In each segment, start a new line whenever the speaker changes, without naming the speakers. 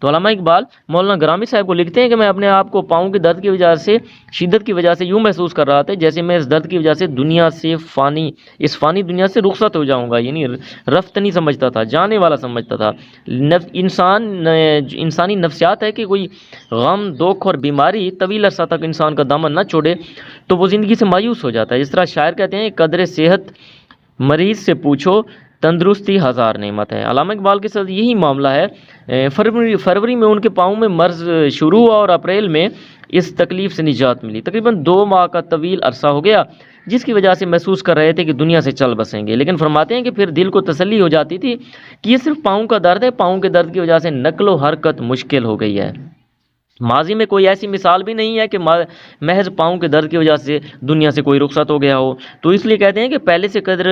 تو علامہ اقبال مولانا گرامی صاحب کو لکھتے ہیں کہ میں اپنے آپ کو پاؤں کے درد کی وجہ سے، شدت کی وجہ سے یوں محسوس کر رہا تھا جیسے میں اس درد کی وجہ سے دنیا سے اس فانی دنیا سے رخصت ہو جاؤں گا، یعنی رفت نہیں سمجھتا تھا، جانے والا سمجھتا تھا۔ انسانی نفسیات ہے کہ کوئی غم، دکھ اور بیماری طویل عرصہ تک انسان کا دامن نہ چھوڑے تو وہ زندگی سے مایوس ہو جاتا ہے۔ جس طرح شاعر کہتے ہیں قدر صحت مریض سے پوچھو، تندرستی ہزار نعمت ہے۔ علامہ اقبال کے ساتھ یہی معاملہ ہے۔ فروری میں ان کے پاؤں میں مرض شروع ہوا اور اپریل میں اس تکلیف سے نجات ملی۔ تقریباً 2 ماہ کا طویل عرصہ ہو گیا جس کی وجہ سے محسوس کر رہے تھے کہ دنیا سے چل بسیں گے، لیکن فرماتے ہیں کہ پھر دل کو تسلی ہو جاتی تھی کہ یہ صرف پاؤں کا درد ہے، پاؤں کے درد کی وجہ سے نقل و حرکت مشکل ہو گئی ہے۔ ماضی میں کوئی ایسی مثال بھی نہیں ہے کہ محض پاؤں کے درد کی وجہ سے دنیا سے کوئی رخصت ہو گیا ہو، تو اس لیے کہتے ہیں کہ پہلے سے قدر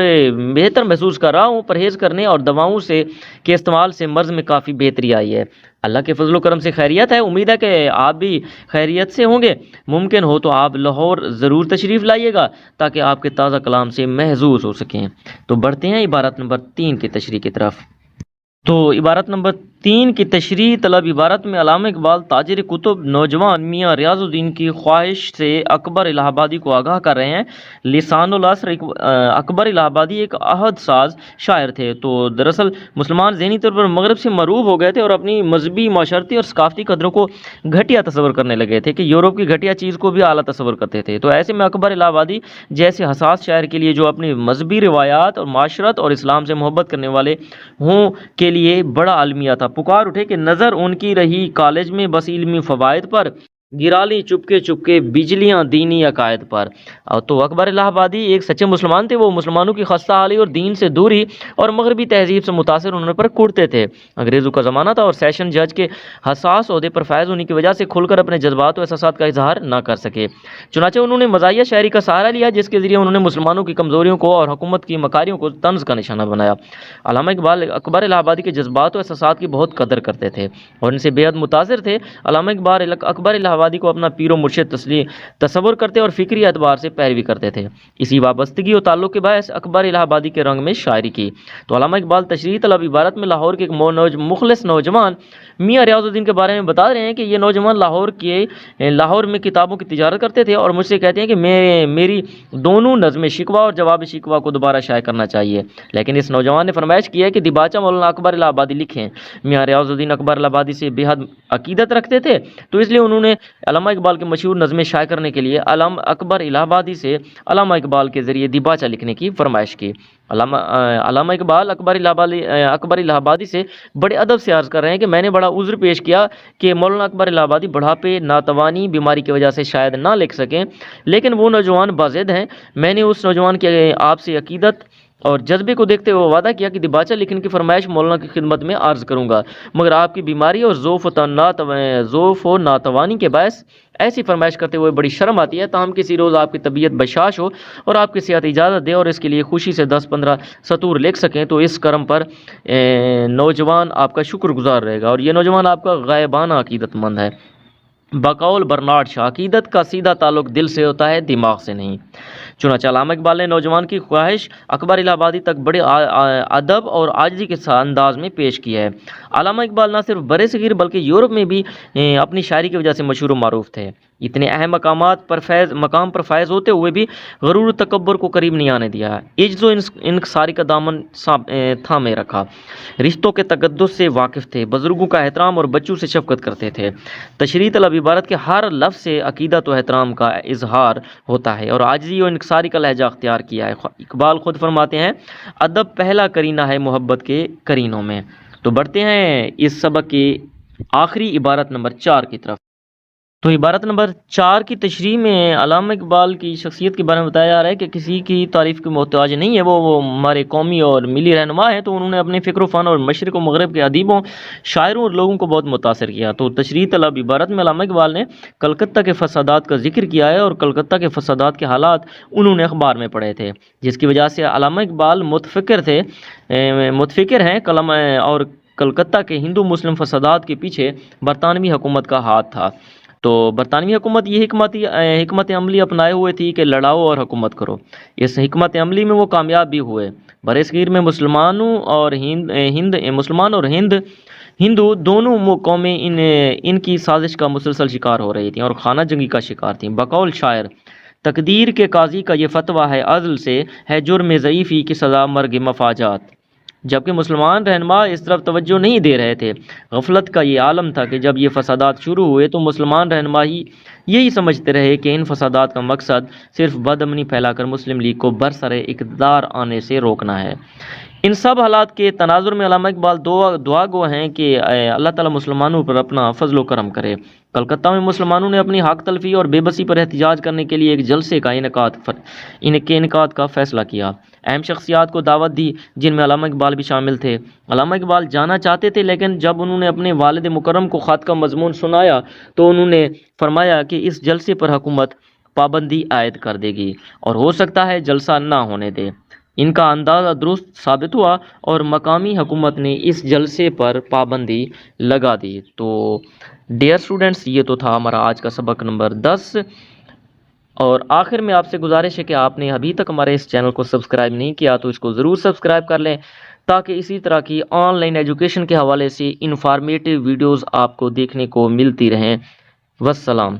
بہتر محسوس کر رہا ہوں، پرہیز کرنے اور دواؤں کے استعمال سے مرض میں کافی بہتری آئی ہے۔ اللہ کے فضل و کرم سے خیریت ہے، امید ہے کہ آپ بھی خیریت سے ہوں گے۔ ممکن ہو تو آپ لاہور ضرور تشریف لائیے گا تاکہ آپ کے تازہ کلام سے محظوظ ہو سکیں۔ تو بڑھتے ہیں عبارت نمبر 3 کی تشریح کی طرف۔ تو عبارت نمبر 3 کی تشریح طلب عبارت میں علامہ اقبال تاجر کتب نوجوان میاں ریاض الدین کی خواہش سے اکبر الہ آبادی کو آگاہ کر رہے ہیں۔ لسان العصر اکبر الہ آبادی ایک عہد ساز شاعر تھے، تو دراصل مسلمان ذہنی طور پر مغرب سے مروب ہو گئے تھے اور اپنی مذہبی، معاشرتی اور ثقافتی قدروں کو گھٹیا تصور کرنے لگے تھے کہ یورپ کی گھٹیا چیز کو بھی اعلیٰ تصور کرتے تھے۔ تو ایسے میں اکبر الہ آبادی جیسے حساس شاعر کے لیے جو اپنی مذہبی روایات اور معاشرت اور اسلام سے محبت کرنے والے ہوں کے لیے بڑا المیہ تھا۔ پکار اٹھے کہ نظر ان کی رہی کالج میں بس علمی فوائد پر، گرا لی چپکے چپکے بجلیاں دینی عقائد پر۔ تو اکبر الہ آبادی ایک سچے مسلمان تھے، وہ مسلمانوں کی خستہ حالی اور دین سے دوری اور مغربی تہذیب سے متاثر ہونے پر کڑتے تھے۔ انگریزوں کا زمانہ تھا اور سیشن جج کے حساس عہدے پر فائز ہونے کی وجہ سے کھل کر اپنے جذبات و احساسات کا اظہار نہ کر سکے، چنانچہ انہوں نے مزاحیہ شاعری کا سہارا لیا جس کے ذریعے انہوں نے مسلمانوں کی کمزوریوں کو اور حکومت کی مکاریوں کو طنز کا نشانہ بنایا۔ علامہ اقبال اکبر الہ آبادی کے جذبات و احساسات کی بہت قدر کرتے تھے اور ان سے بے حد متاثر تھے۔ علامہ اقبال اکبر الہ آبادی کو اپنا پیر و مرشد تصور کرتے اور فکری اعتبار سے پیروی کرتے تھے۔ اسی وابستگی اور تعلق کے باعث اکبر الہ آبادی کے رنگ میں شاعری کی۔ تو علامہ اقبال تشریح طلب عبارت میں لاہور کے ایک مخلص نوجوان میاں ریاض الدین کے بارے میں بتا رہے ہیں کہ یہ نوجوان لاہور میں کتابوں کی تجارت کرتے تھے اور مجھ سے کہتے ہیں کہ میری دونوں نظمیں شکوہ اور جواب شکوہ کو دوبارہ شائع کرنا چاہیے، لیکن اس نوجوان نے فرمائش کی ہے کہ دیباچہ مولانا اکبر الہ آبادی لکھیں۔ میاں ریاض الدین اکبر الہ آبادی سے بے حد عقیدت رکھتے تھے، تو اس لیے انہوں نے علامہ اقبال کے مشہور نظمیں شائع کرنے کے لیے علامہ اکبر الہ آبادی سے علامہ اقبال کے ذریعے دیباچہ لکھنے کی فرمائش کی۔ علامہ اقبال اکبر الہ آبادی سے بڑے ادب سے عرض کر رہے ہیں کہ میں نے بڑا عذر پیش کیا کہ مولانا اکبر الہ آبادی بڑھاپے، ناتوانی، بیماری کی وجہ سے شاید نہ لکھ سکیں، لیکن وہ نوجوان باضد ہیں۔ میں نے اس نوجوان کے آپ سے عقیدت اور جذبے کو دیکھتے ہوئے وعدہ کیا کہ دیباچہ لکھنے کی فرمائش مولانا کی خدمت میں عرض کروں گا، مگر آپ کی بیماری اور ضعف و ناتوانی کے باعث ایسی فرمائش کرتے ہوئے بڑی شرم آتی ہے، تاہم کسی روز آپ کی طبیعت بشاش ہو اور آپ کی صحت اجازت دے اور اس کے لیے خوشی سے 10-15 سطور لکھ سکیں تو اس کرم پر نوجوان آپ کا شکر گزار رہے گا، اور یہ نوجوان آپ کا غائبانہ عقیدت مند ہے۔ بقول برنارڈ شاہ، عقیدت کا سیدھا تعلق دل سے ہوتا ہے، دماغ سے نہیں۔ چنانچہ علامہ اقبال نے نوجوان کی خواہش اکبر الہ آبادی تک بڑے ادب اور عاجزی کے انداز میں پیش کی ہے۔ علامہ اقبال نہ صرف برِ صغیر بلکہ یورپ میں بھی اپنی شاعری کی وجہ سے مشہور و معروف تھے۔ اتنے اہم مقام پر فائز ہوتے ہوئے بھی غرور و تکبر کو قریب نہیں آنے دیا، عجز و انکساری کا دامن تھامے رکھا، رشتوں کے تقدس سے واقف تھے، بزرگوں کا احترام اور بچوں سے شفقت کرتے تھے۔ تشریح طلب عبارت کے ہر لفظ سے عقیدت و احترام کا اظہار ہوتا ہے اور عاجزی و انکساری کا لہجہ اختیار کیا ہے۔ اقبال خود فرماتے ہیں ادب پہلا کرینہ ہے محبت کے کرینوں میں۔ تو بڑھتے ہیں اس سبق کی آخری عبارت نمبر 4 کی طرف۔ تو عبارت نمبر 4 کی تشریح میں علامہ اقبال کی شخصیت کے بارے میں بتایا جا رہا ہے کہ کسی کی تعریف کے محتاج نہیں ہے، وہ ہمارے قومی اور ملی رہنما ہیں، تو انہوں نے اپنے فکر و فن اور مشرق و مغرب کے ادیبوں، شاعروں اور لوگوں کو بہت متاثر کیا۔ تو تشریح طلب عبارت میں علامہ اقبال نے کلکتہ کے فسادات کا ذکر کیا ہے اور کلکتہ کے فسادات کے حالات انہوں نے اخبار میں پڑھے تھے، جس کی وجہ سے علامہ اقبال متفکر ہیں اور کلکتہ کے ہندو مسلم فسادات کے پیچھے برطانوی حکومت کا ہاتھ تھا۔ تو برطانوی حکومت یہ حکمت عملی اپنائے ہوئے تھی کہ لڑاؤ اور حکومت کرو۔ اس حکمت عملی میں وہ کامیاب بھی ہوئے۔ برصغیر میں مسلمان اور ہند ہندو دونوں قومیں ان کی سازش کا مسلسل شکار ہو رہی تھیں اور خانہ جنگی کا شکار تھیں۔ بقول شاعر تقدیر کے قاضی کا یہ فتویٰ ہے، عدل سے ہے جرم ضعیفی کی سزا مرگ مفاجات۔ جبکہ مسلمان رہنما اس طرف توجہ نہیں دے رہے تھے۔ غفلت کا یہ عالم تھا کہ جب یہ فسادات شروع ہوئے تو مسلمان رہنما ہی یہی سمجھتے رہے کہ ان فسادات کا مقصد صرف بدامنی پھیلا کر مسلم لیگ کو برسر اقتدار آنے سے روکنا ہے۔ ان سب حالات کے تناظر میں علامہ اقبال دعا گو ہیں کہ اللہ تعالیٰ مسلمانوں پر اپنا فضل و کرم کرے۔ کلکتہ میں مسلمانوں نے اپنی حق تلفی اور بے بسی پر احتجاج کرنے کے لیے ایک جلسے کا انعقاد کا فیصلہ کیا۔ اہم شخصیات کو دعوت دی جن میں علامہ اقبال بھی شامل تھے۔ علامہ اقبال جانا چاہتے تھے، لیکن جب انہوں نے اپنے والد مکرم کو خط کا مضمون سنایا تو انہوں نے فرمایا کہ اس جلسے پر حکومت پابندی عائد کر دے گی اور ہو سکتا ہے جلسہ نہ ہونے دے۔ ان کا اندازہ درست ثابت ہوا اور مقامی حکومت نے اس جلسے پر پابندی لگا دی۔ تو ڈیئر اسٹوڈنٹس، یہ تو تھا ہمارا آج کا سبق نمبر 10، اور آخر میں آپ سے گزارش ہے کہ آپ نے ابھی تک ہمارے اس چینل کو سبسکرائب نہیں کیا تو اس کو ضرور سبسکرائب کر لیں، تاکہ اسی طرح کی آن لائن ایجوکیشن کے حوالے سے انفارمیٹیو ویڈیوز آپ کو دیکھنے کو ملتی رہیں۔ والسلام۔